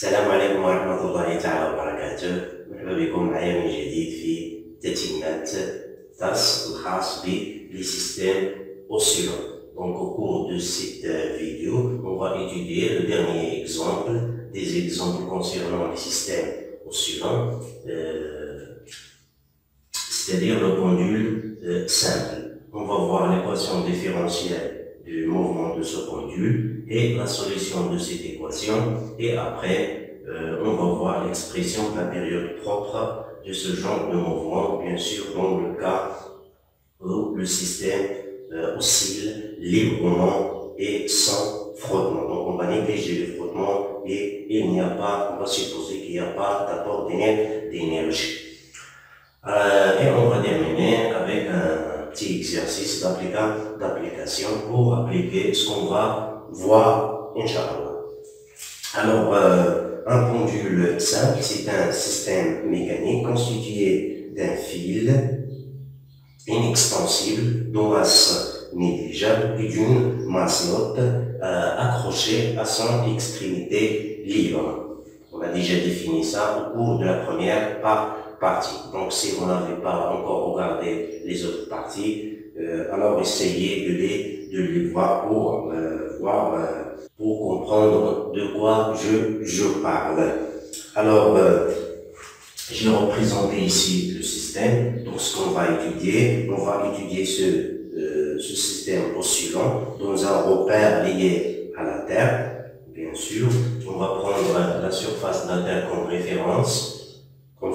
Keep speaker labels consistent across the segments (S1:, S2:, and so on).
S1: السلام عليكم ورحمة الله تعالى وبركاته. مرحبا بكم معايا من جديد في تتمة درس الخاص بلي systèmes oscillants. Donc au cours de cette vidéo, on va étudier le dernier exemple, des exemples concernant les systèmes oscillants, c'est-à-dire le pendule simple. On va voir l'équation différentielle du mouvement de ce pendule et la solution de cette équation, et après on va voir l'expression de la période propre de ce genre de mouvement, bien sûr dans le cas où le système oscille librement et sans frottement. Donc on va négliger le frottement et il n'y a pas, on va supposer qu'il n'y a pas d'apport d'énergie. Et on va terminer avec un petit exercice d'application pour appliquer ce qu'on va voir, Inch'Allah. Alors, un pendule simple, c'est un système mécanique constitué d'un fil inextensible, de masse négligeable et d'une maslotte accrochée à son extrémité libre. On a déjà défini ça au cours de la première partie. Donc, si vous n'avez pas encore regardé les autres parties, alors essayez de les voir pour comprendre de quoi je parle. Alors, j'ai représenté ici le système. Donc, ce qu'on va étudier ce système oscillant dans un repère lié à la Terre. Bien sûr, on va prendre la surface de la Terre comme référence, comme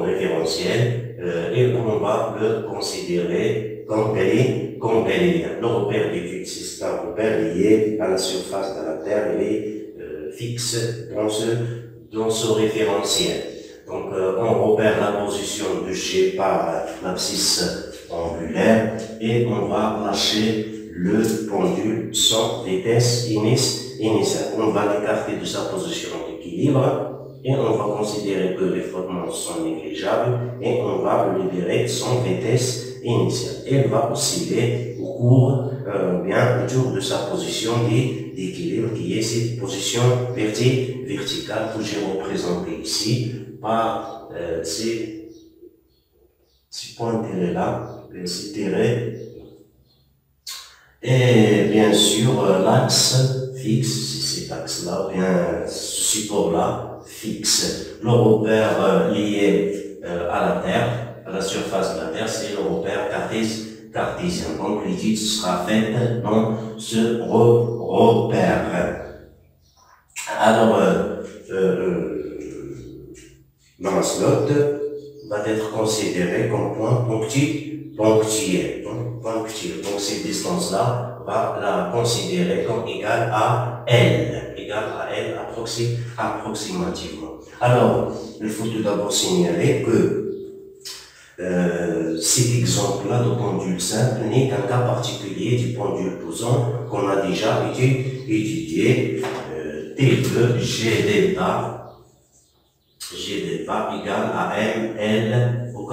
S1: référentiel, et on va le considérer comme elle est. Le repère d'étude, c'est un repère lié à la surface de la Terre, il est fixe dans ce référentiel. Donc on repère la position de G par l'abscisse angulaire et on va lâcher le pendule sans vitesse initiale. On va l'écarter de sa position d'équilibre et on va considérer que les frottements sont négligeables et on va le libérer sans vitesse initiale. Et elle va osciller au cours, autour de sa position d'équilibre, qui est cette position verticale que j'ai représentée ici par ces points tirés là, ces tirés. Et bien sûr, l'axe fixe, c'est cet axe-là, bien ce support-là fixe. Le repère lié à la Terre, à la surface de la Terre, c'est le repère cartésien. Donc l'étude sera faite dans ce repère. Alors, la slot va être considérée comme point ponctuel. Donc cette distance-là va la considérer comme égale à L, approximativement. Alors, il faut tout d'abord signaler que cet exemple-là de pendule simple n'est qu'un cas particulier du pendule pesant qu'on a déjà étudié, tel que G delta égale à ML au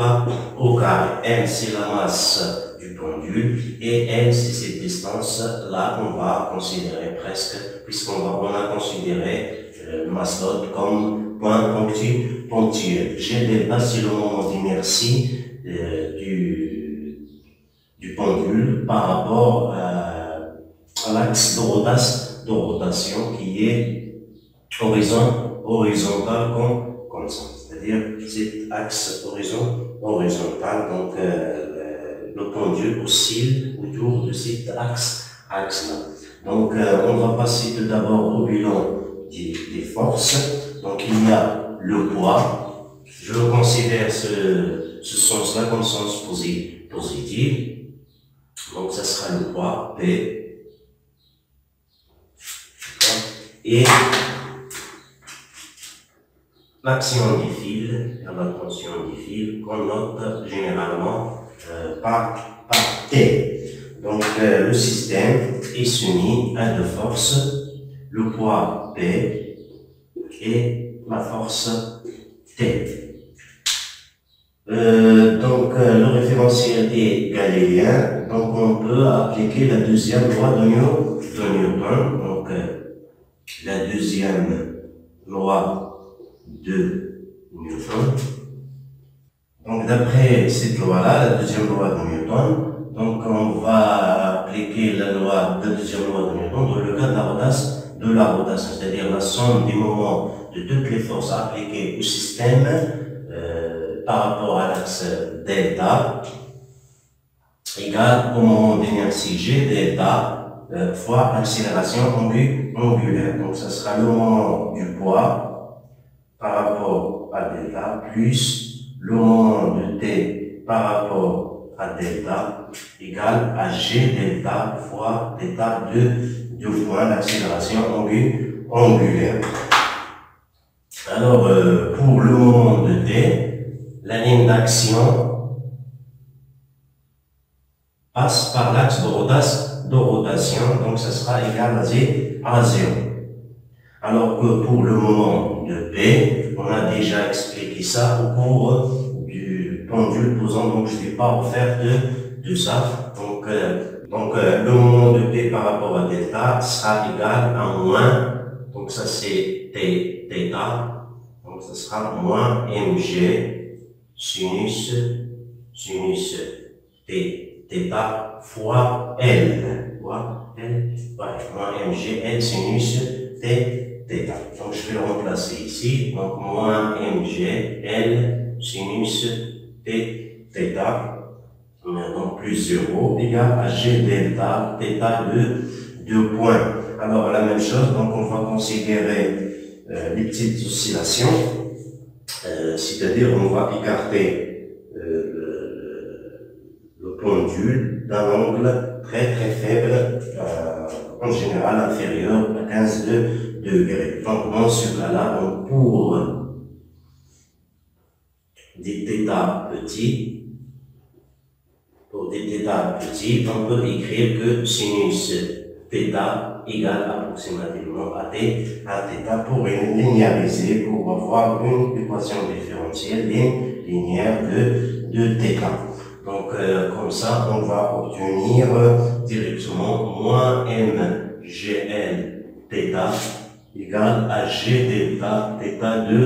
S1: carré. M, c'est la masse du pendule et L, c'est cette distance-là qu'on va considérer presque, puisqu'on a considéré maslotte comme point ponctuel. G delta, c'est le moment d'inertie du pendule par rapport à l'axe de rotation qui est horizontal comme ça. C'est-à-dire cet axe horizontal, donc le pendule oscille autour de cet axe-là. Donc on va passer tout d'abord au bilan des forces. Donc il y a le poids. Je considère ce sens-là comme sens positif. Donc ça sera le poids P. Et l'action des fils, la tension des fils, qu'on note généralement par T. Donc le système est soumis à deux forces, le poids P et la force T. Donc le référentiel est galiléen, donc on peut appliquer la deuxième loi de Newton. Donc la deuxième loi de Newton. Donc, d'après cette loi-là, la deuxième loi de Newton, donc on va appliquer la deuxième loi de Newton dans le cas de la rotation, c'est-à-dire la somme des moments de toutes les forces appliquées au système par rapport à l'axe delta égale au moment d'inertie G delta fois accélération angulaire. Donc, ça sera le moment du poids par rapport à delta plus le moment de T par rapport à delta égale à G delta fois delta de point d'accélération angulaire. Alors, pour le moment de T, la ligne d'action passe par l'axe de rotation, donc ça sera égal à 0. Alors que pour le moment de P, on a déjà expliqué ça au cours du pendule pesant, donc je ne vais pas refaire de ça. Donc, le moment de P par rapport à delta sera égal à moins, donc ça c'est θ, donc ça sera moins mg sinus θ fois L, moins mg L sinus θ. Donc je vais le remplacer ici, donc moins mg L sinus θ, donc plus 0 égale à G delta θ de point. Alors la même chose, donc on va considérer les petites oscillations, c'est-à-dire on va écarter le pendule d'un angle très faible, en général inférieur à 15 degrés. Donc dans ce cas-là, pour des θ petits, on peut écrire que sinus θ égale approximativement à θ pour linéariser, pour avoir une équation différentielle linéaire de θ. Donc, comme ça, on va obtenir directement moins mgl θ égale à g delta θ de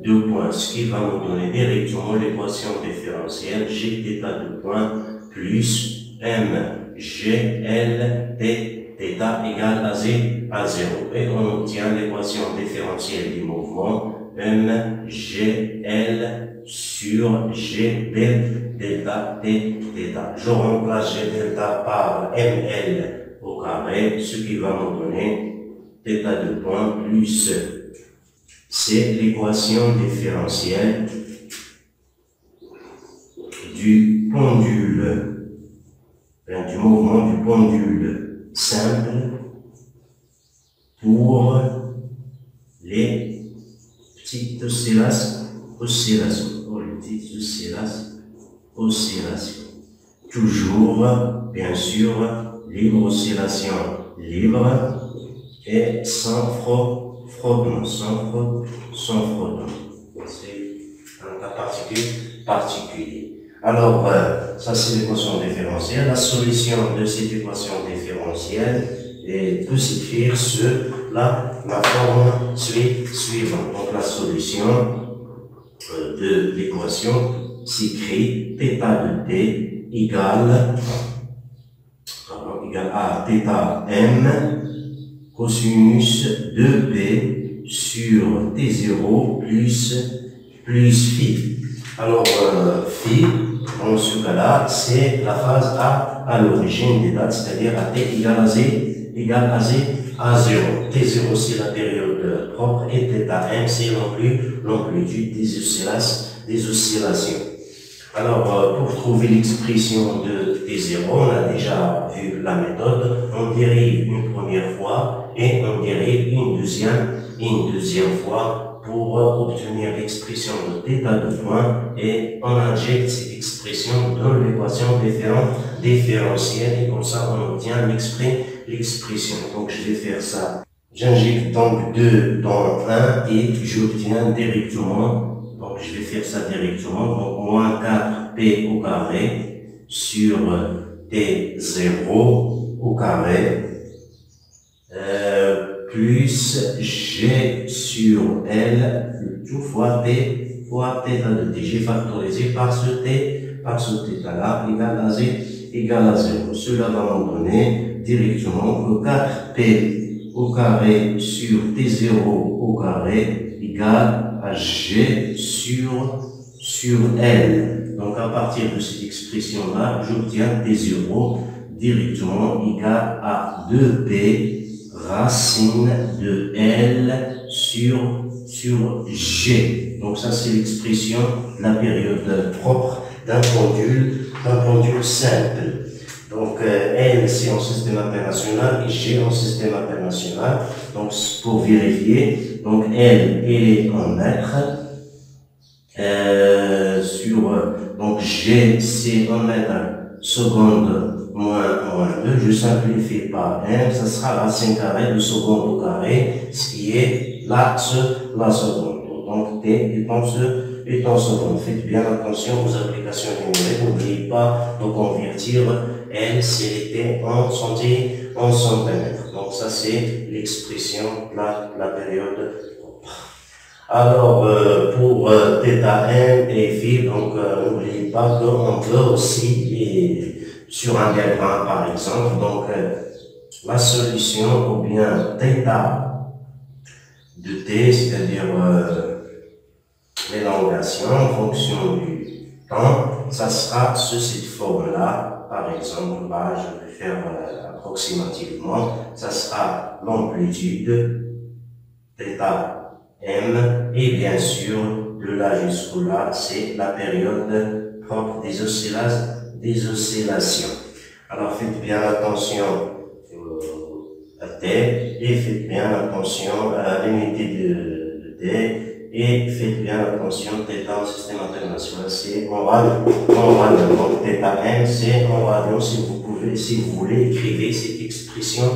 S1: 2 points, ce qui va nous donner directement l'équation différentielle g θ de point plus mgl θ égale à 0. Et on obtient l'équation différentielle du mouvement mgl sur g delta θ. Je remplace g delta par ml au carré, ce qui va nous donner θ de point plus, c'est l'équation différentielle du pendule, du mouvement du pendule simple pour les petites oscillations. Toujours, bien sûr, libre oscillation libre et sans frottement, C'est un cas particulier. Alors, ça c'est l'équation différentielle. La solution de cette équation différentielle peut s'écrire sur la forme suivante. Donc, la solution de l'équation s'écrit θ de t égale à θm cosinus de p sur t0 plus phi. Alors, phi, dans ce cas-là, c'est la phase à l'origine des dates, c'est-à-dire à t égale à 0. T0, c'est la période propre, et θm, c'est l'amplitude des oscillations. Alors, pour trouver l'expression de T0, on a déjà vu la méthode. On dérive une première fois et on dérive une deuxième fois pour obtenir l'expression de θ de point, et on injecte cette expression dans l'équation différentielle, et comme ça on obtient l'expression. Donc je vais faire ça. J'injecte donc 2 dans 1 et j'obtiens directement. Donc, je vais faire ça directement. Donc, moins 4p au carré sur t0 au carré, plus G sur L, tout fois T fois θ de T. J'ai factorisé par ce θ là, égal à 0. Cela va me donner directement que 4P au carré sur T0 au carré égale à G sur L. Donc, à partir de cette expression-là, j'obtiens T0 directement égal à 2P racine de L sur G. Donc, ça, c'est l'expression de la période propre d'un pendule simple. Donc, L, c'est en système international et G en système international. Donc, pour vérifier, donc L est en mètres. Donc G, c'est en mètres seconde moins 2. Je simplifie par M, ça sera racine carrée de seconde au carré, ce qui est la seconde. Donc, T étant seconde. Faites bien attention aux applications numériques. N'oubliez pas de convertir L, c'était en centimètres. Donc, ça, c'est l'expression de la période propre. Alors, pour θm et phi, donc, n'oubliez pas qu'on peut aussi, sur un diagramme, par exemple, donc, la solution, ou bien θ de t, c'est-à-dire l'élongation en fonction du temps, ça sera sous cette forme-là. Par exemple, là, je vais faire approximativement, ça sera l'amplitude θm, et bien sûr, de là jusqu'au là, c'est la période propre des oscillations. Alors, faites bien attention à t, et faites bien attention à l'unité de t, et faites bien attention, θ en système international, c'est en radian. Donc, θm, c'est en radian. Si vous voulez, écrivez cette expression.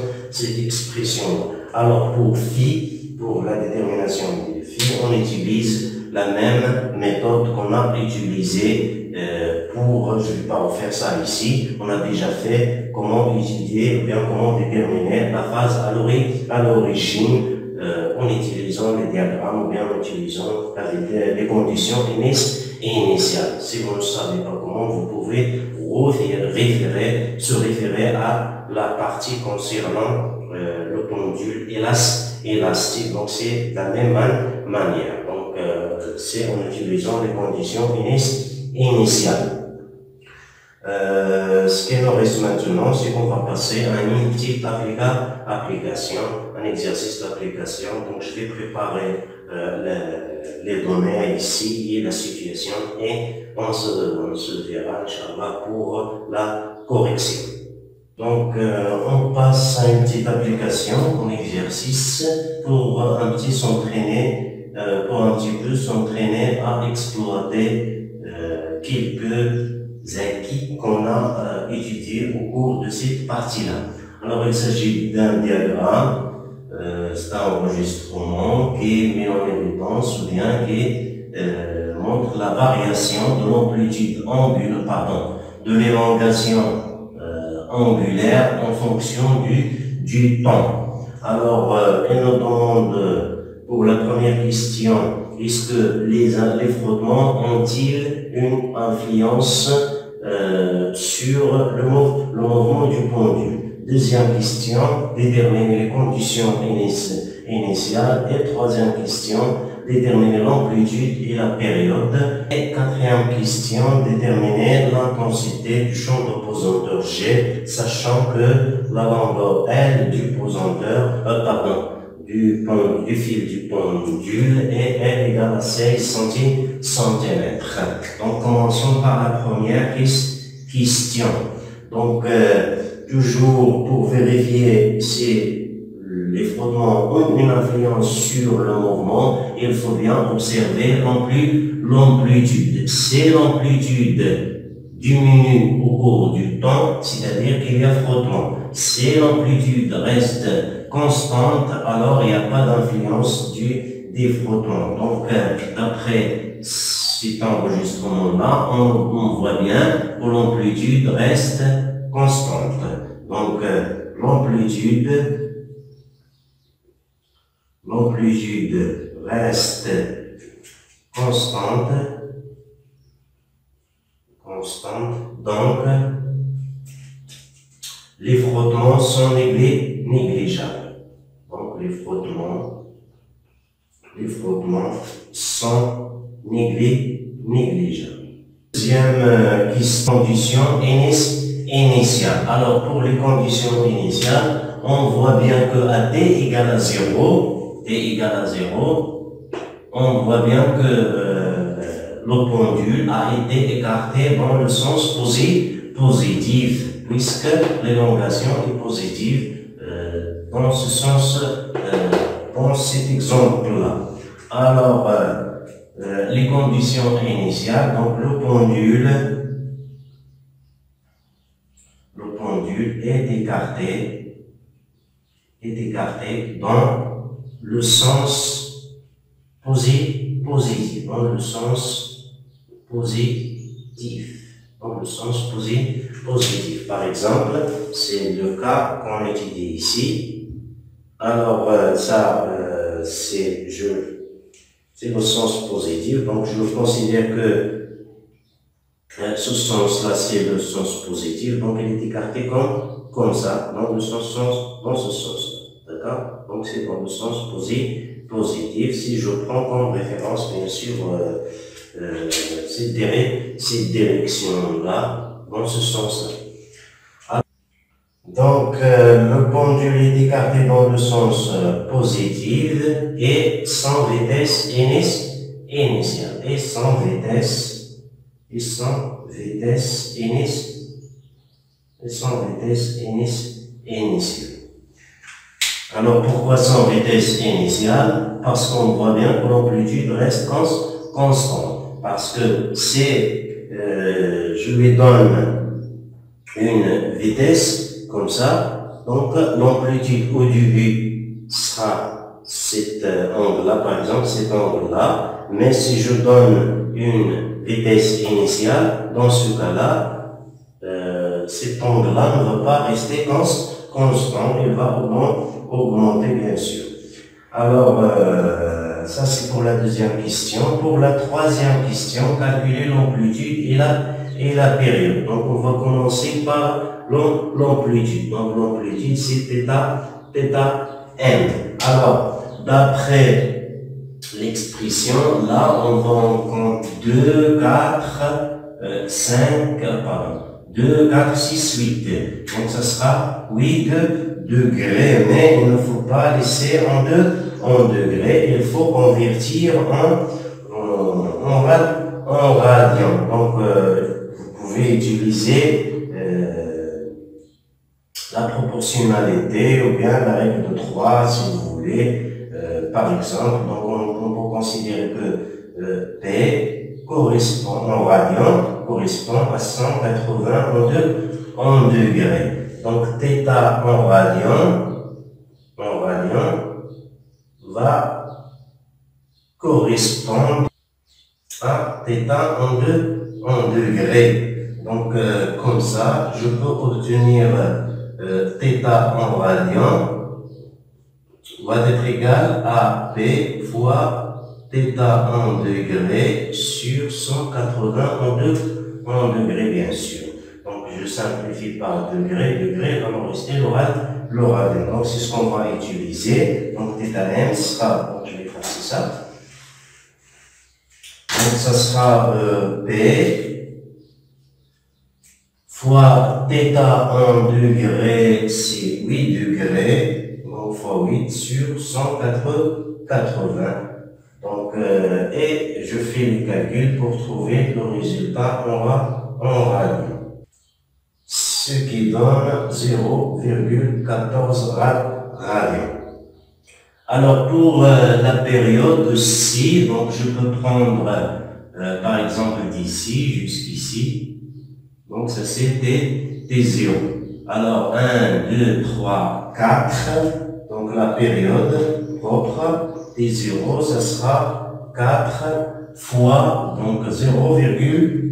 S1: Alors, pour phi, pour la détermination des phi, on utilise la même méthode qu'on a utilisée je ne vais pas refaire ça ici. On a déjà fait comment étudier, ou bien comment déterminer la phase à l'origine, en utilisant les diagrammes, ou bien en utilisant les conditions initiales. Si vous ne savez pas comment, vous pouvez se référer à la partie concernant le pendule élastique. Donc, c'est de la même manière. Donc, c'est en utilisant les conditions initiales. Ce qu'il nous reste maintenant, c'est qu'on va passer à une petite application, un exercice d'application. Donc, je vais préparer les données ici et la situation, et on se verra, Inch'Allah, pour la correction. Donc, on passe à une petite application, un exercice pour un petit peu s'entraîner à exploiter quelques acquis qu'on a étudiés au cours de cette partie-là. Alors, il s'agit d'un diagramme, c'est un enregistrement qui met en évidence, ou bien qui montre la variation de l'amplitude de l'élongation angulaire en fonction du temps. Alors, elle nous demande, pour la première question, est-ce que les frottements ont-ils une influence sur le mouvement du pendule? Deuxième question, déterminer les conditions initiales. Et troisième question, déterminer l'amplitude et la période. Et quatrième question, déterminer l'intensité du champ de pesanteur G, sachant que la longueur L du pesanteur, du fil du pendule est égale à 16 cm. Donc, commençons par la première question. Donc, toujours pour vérifier si les frottements ont une influence sur le mouvement, il faut bien observer l'amplitude. Si l'amplitude diminue au cours du temps, c'est-à-dire qu'il y a frottement. Si l'amplitude reste constante, alors il n'y a pas d'influence des frottements. Donc, d'après cet enregistrement-là, on voit bien que l'amplitude reste constante. Donc, l'amplitude l'amplitude reste constante, donc les frottements sont négligeables. Donc les frottements sont négligeables. Deuxième condition initiale. Alors pour les conditions initiales, on voit bien que à t égale à 0, on voit bien que le pendule a été écarté dans le sens positif, puisque l'élongation est positive dans ce sens, dans cet exemple-là. Alors, les conditions initiales, donc le pendule est écarté dans le sens positif, Par exemple, c'est le cas qu'on étudie ici. Alors, c'est le sens positif, donc je considère que ce sens-là, c'est le sens positif, donc il est écarté comme ça, dans ce sens, d'accord? Donc c'est dans le sens positif, si je prends comme référence, bien sûr, cette direction-là, dans ce sens-là. Donc, le pendule est écarté dans le sens positif et sans vitesse initiale. Alors, pourquoi sans vitesse initiale? Parce qu'on voit bien que l'amplitude reste constante. Parce que je lui donne une vitesse comme ça, donc l'amplitude au début sera cet angle-là, par exemple, cet angle-là, mais si je donne une vitesse initiale, dans ce cas-là, cet angle-là ne va pas rester constant, il va augmenter bien sûr. Alors, ça c'est pour la deuxième question. Pour la troisième question, calculer l'amplitude et la période. Donc on va commencer par l'amplitude. Donc l'amplitude c'est θ m. Alors d'après l'expression, là on va en compte 2, 4, 6, 8. Donc ça sera 8 degrés, mais il ne faut pas laisser en degrés, il faut convertir en radian. Donc vous pouvez utiliser la proportionnalité ou bien la règle de 3 si vous voulez, par exemple. Donc on peut considérer que P correspond en radian, correspond à 180 en degrés. Donc θ en radian va correspondre à θ en degrés. Donc comme ça, je peux obtenir θ en radian va être égal à P fois θ en degrés sur 180 en degrés, bien sûr. Donc je simplifie par degré, va me rester le radian. Donc c'est ce qu'on va utiliser. Donc θm sera, donc je vais effacer ça. Donc ça sera P fois θ en degrés, c'est 8 degrés, donc fois 8 sur 180. Donc, et je fais les calculs pour trouver le résultat en radian. Ce qui donne 0,14 radian. Alors, pour la période aussi, donc je peux prendre, par exemple, d'ici jusqu'ici. Donc, ça c'est T0. Alors, 1, 2, 3, 4. Donc, la période propre, T0, ça sera 4 fois, donc 0,2.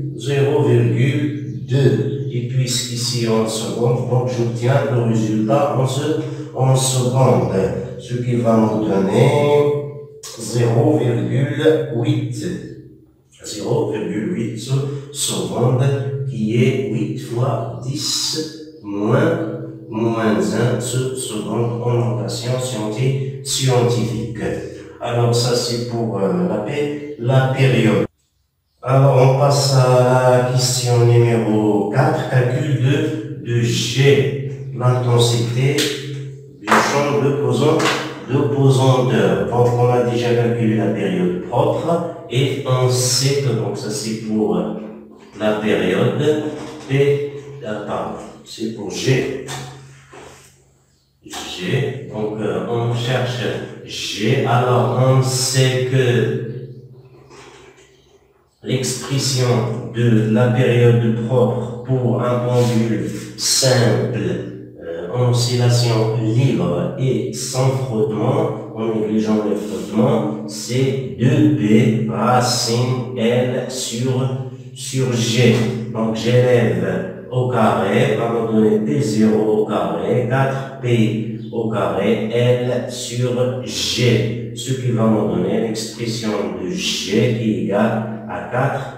S1: Et puisqu'ici en seconde, donc j'obtiens le résultat en seconde. ce qui va nous donner 0,8 secondes, qui est 8 fois 10 moins 1 secondes en notation scientifique. Alors ça c'est pour la période. Alors on passe à la question numéro 4, calcul de G, l'intensité du champ de pesanteur. Donc on a déjà calculé la période propre et on sait que, donc ça c'est pour la période, c'est pour G. Donc on cherche G, alors on sait que l'expression de la période propre pour un pendule simple en oscillation libre et sans frottement, en négligeant le frottement, c'est 2P racine L sur G. Donc j'élève au carré, va me donner P0 au carré, 4P au carré, L sur G. Ce qui va me donner l'expression de G qui est égale à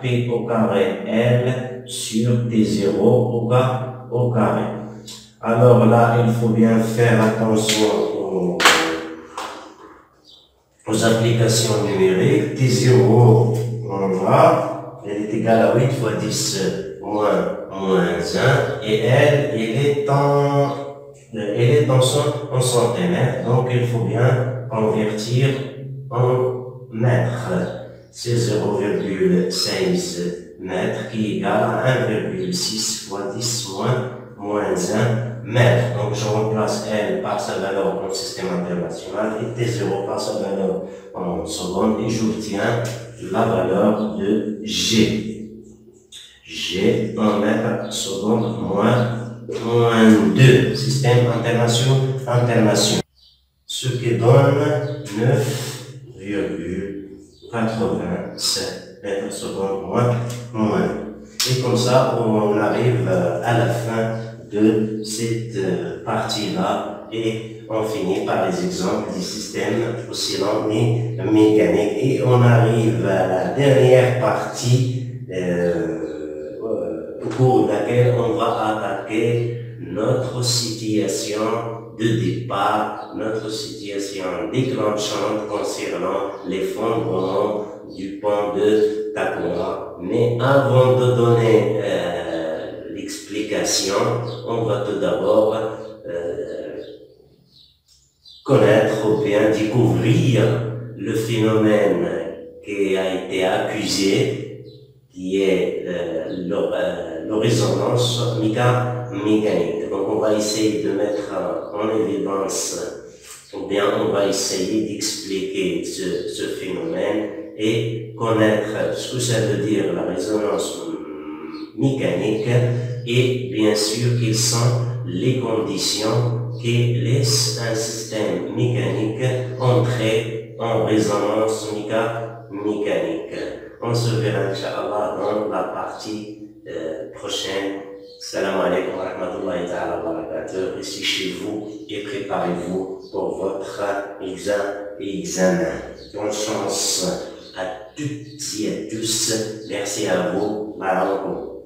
S1: 4P au carré L sur T0 au carré. Alors là, il faut bien faire attention aux applications numériques. T0, on a, elle est égale à 8 fois 10 moins 1, et elle est en centimètres, donc il faut bien convertir en mètres. C'est 0,16 mètres qui est égal à 1,6 fois 10 moins 1 mètre. Donc je remplace L par sa valeur en système international et T0 par sa valeur en seconde et j'obtiens la valeur de G. G en mètres seconde moins 2. Système international. Ce qui donne 9,87 mètres secondes moins. Et comme ça, on arrive à la fin de cette partie-là et on finit par les exemples du système oscillant mécanique. Et on arrive à la dernière partie au cours de laquelle on va attaquer notre situation de départ, notre situation déclenchante concernant l'effondrement du pont de Takora. Mais avant de donner l'explication, on va tout d'abord connaître ou bien découvrir le phénomène qui a été accusé, qui est la résonance mécanique. Donc on va essayer de mettre en évidence, ou bien on va essayer d'expliquer ce phénomène et connaître ce que ça veut dire la résonance mécanique et bien sûr quelles sont les conditions qui laissent un système mécanique entrer en résonance mécanique. On se verra Inch'Allah dans la partie prochaine. Salam alaikum wa rahmatullahi ta'ala wa barakatuh. Restez chez vous et préparez-vous pour votre examen. Bonne chance à toutes et à tous. Merci à vous. Barakallahu.